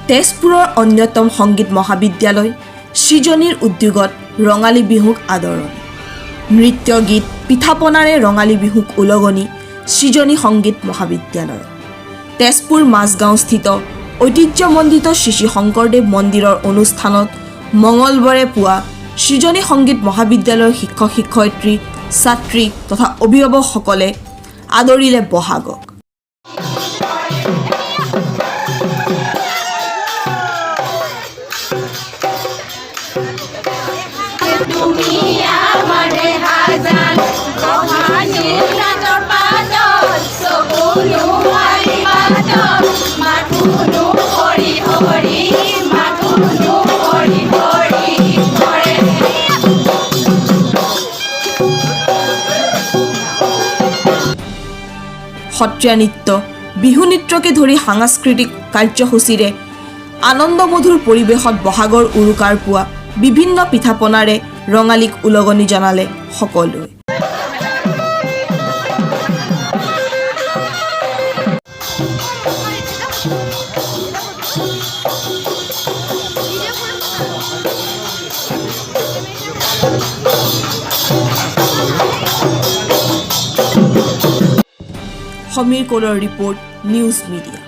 তেজপুৰৰ অন্যতম সংগীত মহাবিদ্যালয় সৃজনীৰ উদ্যোগত ৰঙালী বিহুক আদৰণি। নৃত্য গীত পিঠাপনাৰে ৰঙালী বিহুক উলগনি সৃজনী সংগীত মহাবিদ্যালয়। তেজপুৰ মাজগাঁও স্থিত ঐতিহ্যমণ্ডিত শ্ৰী শ্ৰী শংকৰদেৱ মন্দিৰৰ অনুষ্ঠানত মঙলবাৰে পুৱা সৃজনী সংগীত মহাবিদ্যালয়ৰ শিক্ষক শিক্ষয়িত্ৰী ছাত্ৰী তথা অভিভাৱকসকলে আদৰিলে বহাগক। সত্ৰীয়া নৃত্য, বিহু নৃত্যকে ধৰি সাংস্কৃতিক কাৰ্যসূচীৰে আনন্দমধুৰ পৰিৱেশত বহাগৰ উৰুকাৰ পুৱা বিভিন্ন পিঠাপনাৰে ৰঙালীক উলগনি জনালে সকলোৱে। সমীৰ কৌলৰ ৰিপৰ্ট, নিউজ মিডিয়া।